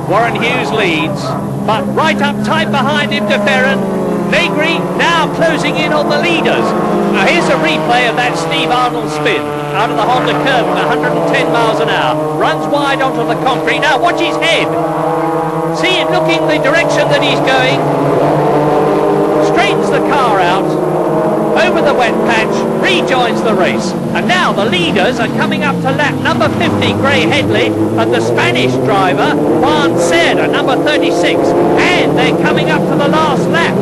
Warren Hughes leads, but right up tight behind him, De Ferran. Negri now closing in on the leaders. Now here's a replay of that Steve Arnold spin out of the Honda curve at 110 miles an hour. Runs wide onto the concrete. Now watch his head. See him looking the direction that he's going. Straightens the car out over the wet patch, rejoins the race. And now the leaders are coming up to lap number 50, Gray Headley, and the Spanish driver, Juan Cerda, number 36. And they're coming up to the last lap.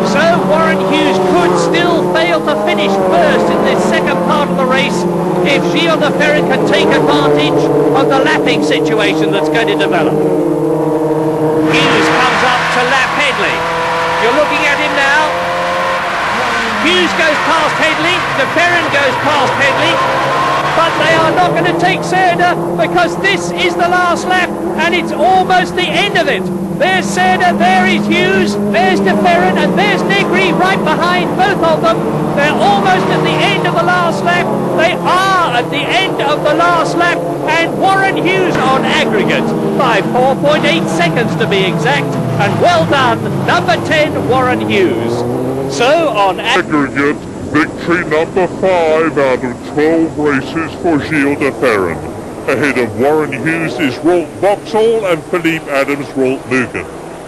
So Warren Hughes could still fail to finish first in this second part of the race if Gilles de Ferran can take advantage of the lapping situation that's going to develop. Hughes comes up to lap Headley. You're looking at him now. Hughes goes past Headley, De Ferran goes past Headley, but they are not going to take Cerda because this is the last lap and it's almost the end of it. There's Cerda, there is Hughes, there's De Ferran, and there's Negri right behind both of them. They're almost at the end of the last lap. They are at the end of the last lap, and Warren Hughes on aggregate by 4.8 seconds to be exact. And well done, number 10, Warren Hughes. So on aggregate, victory number 5 out of 12 races for Gilles de Ferran. Ahead of Warren Hughes is Rolt Vauxhall and Philippe Adams Rolt Mugen.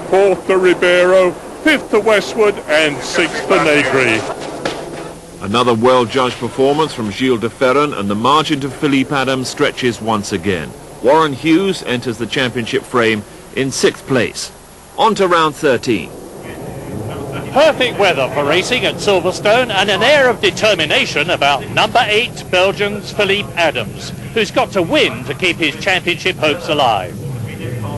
4th to Ribeiro, 5th to Westwood and 6th to Negri. Another well-judged performance from Gilles de Ferran, and the margin to Philippe Adams stretches once again. Warren Hughes enters the championship frame in 6th place. On to round 13. Perfect weather for racing at Silverstone and an air of determination about number 8 Belgian's Philippe Adams, who's got to win to keep his championship hopes alive.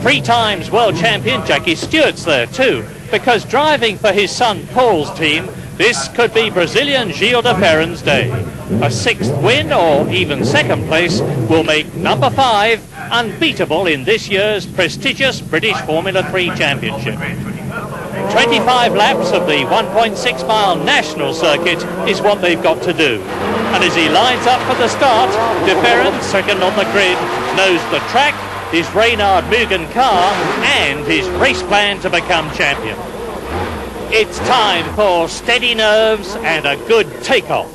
3 times world champion Jackie Stewart's there too, because driving for his son Paul's team, this could be Brazilian Gilles de Ferran's day. A 6th win or even 2nd place will make number 5 unbeatable in this year's prestigious British Formula 3 Championship. 25 laps of the 1.6 mile national circuit is what they've got to do. And as he lines up for the start, De Ferran, second on the grid, knows the track, his Reynard Mugen car and his race plan to become champion. It's time for steady nerves and a good takeoff.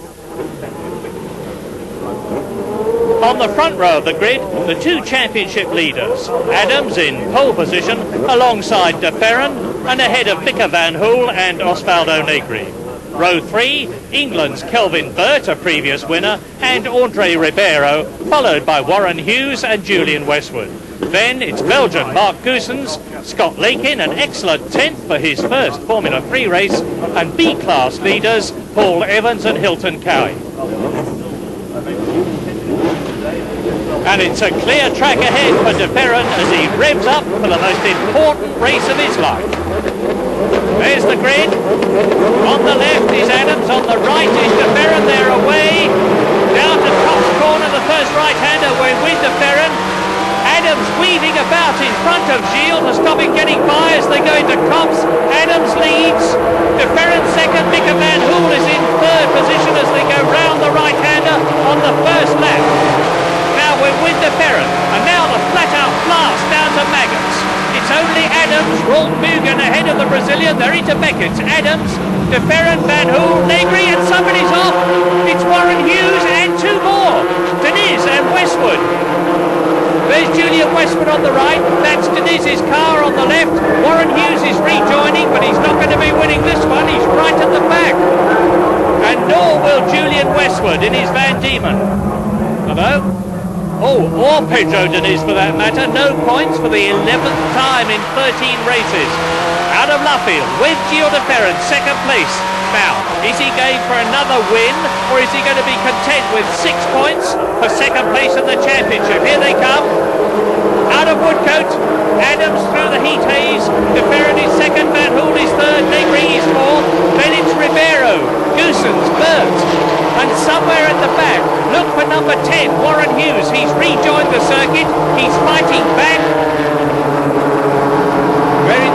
On the front row of the grid, the 2 championship leaders. Adams in pole position alongside De Ferran and ahead of Mika van Hoel and Osvaldo Negri. Row 3, England's Kelvin Burt, a previous winner, and Andre Ribeiro, followed by Warren Hughes and Julian Westwood. Then it's Belgian Mark Goossens, Scott Lakin, an excellent 10th for his first Formula 3 race, and B-class leaders Paul Evans and Hilton Cowie. And it's a clear track ahead for De Ferran as he revs up for the most important race of his life. There's the grid. On the left is Adams, on the right is De Ferran, they're away. Down to Copse corner, the first right-hander, we're with De Ferran. Adams weaving about in front of Gilles to stop him getting by as they go into Copse. Adams leads. De Ferran second, Mika van Hoel is in 3rd position as they go round the right-hander on the first lap. Now we're with De Ferran, and now the flat-out blast down to Maggots. It's only Adams, Rolt Mugen ahead of the Brazilian. They're into Beckett's. Adams, De Ferran, Van Hoel, Negri, and somebody's off. It's Warren Hughes and 2 more. Deniz and Westwood. There's Julian Westwood on the right. That's Deniz's car on the left. Warren Hughes is rejoining, but he's not going to be winning this one. He's right at the back. And nor will Julian Westwood in his Van Diemen. Hello? Oh, or Pedro Deniz for that matter. No points for the 11th time in 13 races. Out of Luffield with Gilles de Ferran, 2nd place. Now, is he going for another win, or is he going to be content with 6 points for 2nd place in the championship? Here they come. Out of Woodcote, Adams through the heat haze. De Ferran is 2nd, Van Hoel is 3rd, Negri is 4th. Then it's Ribeiro, Goossens, Burt. And somewhere at the back, look for number 10, Warren Hughes. He's rejoined the circuit. He's fighting back.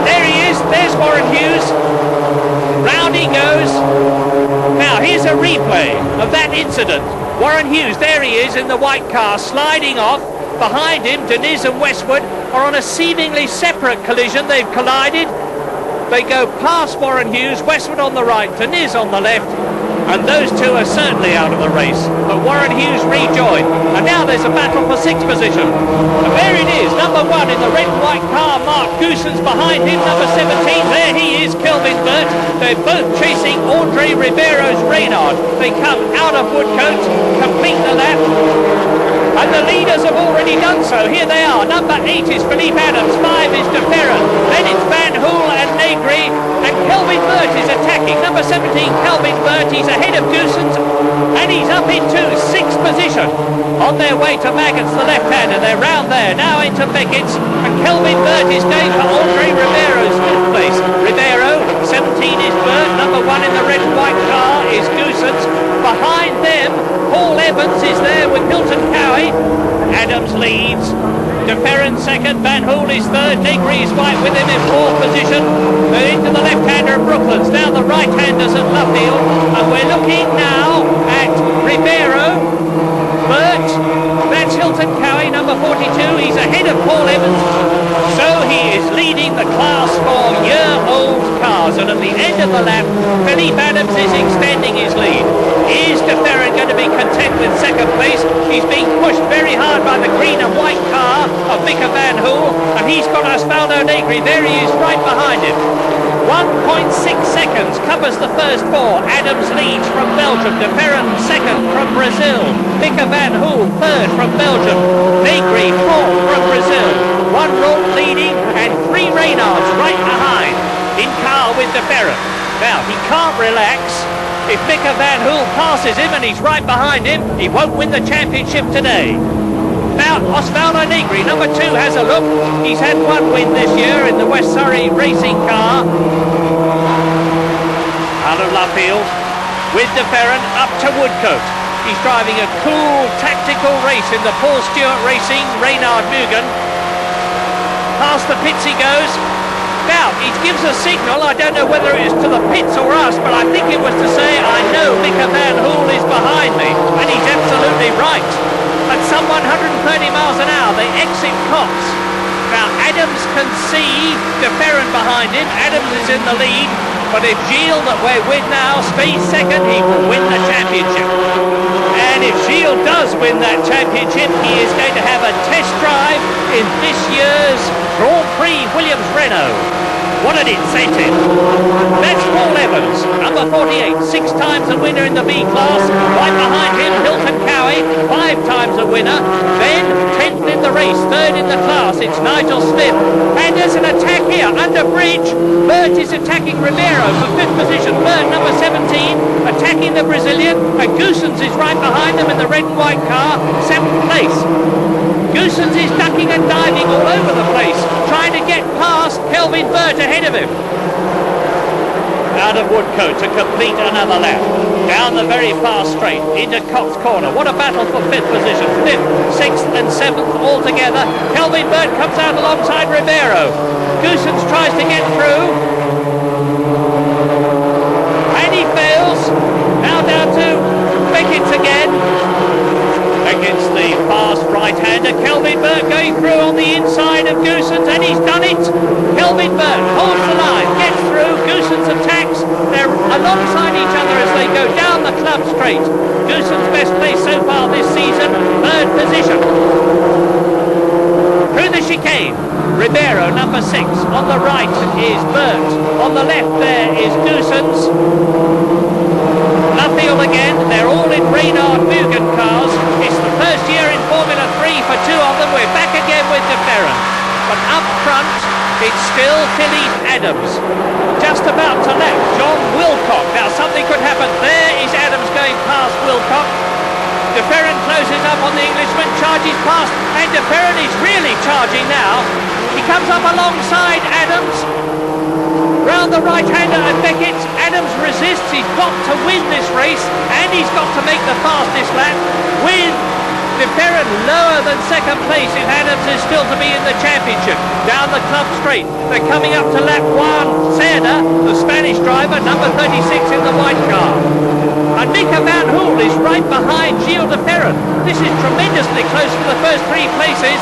There he is. There's Warren Hughes. Round he goes. Now, here's a replay of that incident. Warren Hughes, there he is in the white car, sliding off. Behind him, Deniz and Westwood. are on a seemingly separate collision. They've collided. They go past Warren Hughes, Westwood on the right, Deniz on the left, and those two are certainly out of the race. But Warren Hughes rejoined, and now there's a battle for sixth position. And there it is, number 1 in the red and white car, Mark Goossens behind him, number 17. There he is, Kelvin Burt. They're both chasing Andre Ribeiro's Reynard. They come out of Woodcote, complete the lap. And the leaders have already done so. Here they are. Number 8 is Philippe Adams. 5 is De Ferran. Then it's Van Hool and Negri. And Kelvin Burt is attacking. Number 17, Kelvin Burt. He's ahead of Goossens. And he's up into 6th position. On their way to Maggots, the left-hander. They're round there. Now into Beckett's. And Kelvin Burt is going for Andre Ribeiro's 5th place. Ribeiro, 17 is Burt. Number 1 in the red and white car is Goossens. Behind them, Paul Evans is there with Hilton Cowie. Adams leads. De Ferran 2nd, Van Hool is 3rd, Negri is right with him in 4th position. They're into the left-hander of Brooklands, now the right-handers at Luffield, and we're looking now at Ribeiro, Burt, that's Hilton Cowie, number 42, he's ahead of Paul Evans, so he is leading the Class 4 year-old cars, and at the end of the lap, Philippe Adams is extending his lead. Is De Ferran going to be content with 2nd place? He's being pushed very hard by the green and white car of Mika Van Hool, and he's got Osvaldo Negri. There he is right behind him. 1.6 seconds covers the first 4. Adams leads from Belgium. De Ferran 2nd from Brazil. Mika Van Hool 3rd from Belgium. Negri 4th from Brazil. 1 Rolt leading and 3 Reynards right behind in car with De Ferran. Now he can't relax. If Mika Van Hool passes him and he's right behind him, he won't win the championship today. Now, Osvaldo Negri, number 2, has a look. He's had 1 win this year in the West Surrey racing car. Out of Luffield, with De Ferran up to Woodcote. He's driving a cool, tactical race in the Paul Stewart Racing Reynard Mugen. Past the pits he goes. Now, he gives a signal, I don't know whether it is to the pits or us, but I think it was to say, I know Mika Van Hool is behind me, and he's absolutely right. At some 130 miles an hour, they exit Cops. Now, Adams can see De Ferran behind him, Adams is in the lead, but if Gilles, that we're with now, stays 2nd, he will win the championship. And if Gilles does win that championship, he is going to have a test drive in this year's Grand Prix Williams-Renault. What an incentive. That's Paul Evans, number 48, 6 times a winner in the B class. Right behind him, Hilton Cowie, 5 times a winner. Then 10th in the race, 3rd in the class, it's Nigel Smith. And there's an attack here, under bridge. Burt is attacking Ribeiro for 5th position. Burt, number 17, attacking the Brazilian. And Goossens is right behind them in the red and white car, 7th place. Goossens is ducking and diving all over the place, trying to get past Kelvin Burt ahead of him. Out of Woodcote to complete another lap. Down the very far straight into Cox Corner. What a battle for 5th position. 5th, 6th and 7th all together. Kelvin Burt comes out alongside Ribeiro. Goossens tries to get through. And he fails. Now down to Beckett's again. Against the fast right-hander, Kelvin Burt going through on the inside of Goossens, and he's done it. Kelvin Burt holds the line, gets through, Goossens attacks. They're alongside each other as they go down the club straight. Goossens' best place so far this season, 3rd position. Through the chicane, Ribeiro, number 6. On the right is Burt. On the left there is Goossens. Luffield again, they're all in Reynard Mugen cars. It's the first year in Formula 3 for 2 of them. We're back again with De Ferran. But up front, it's still Philippe Adams. Just about to lap John Wilcock. Now something could happen. There is Adams going past Wilcock. De Ferran closes up on the Englishman, charges past, and De Ferran is really charging now. He comes up alongside Adams. Round the right-hander at Beckett, Adams resists. He's got to win this race, and he's got to make the fastest lap with De Ferran lower than 2nd place if Adams is still to be in the championship. Down the club straight, they're coming up to lap 1. Cerda, the Spanish driver, number 36 in the white car. And Mika Van Hool is right behind Gilles De Ferran. This is tremendously close for the first 3 places.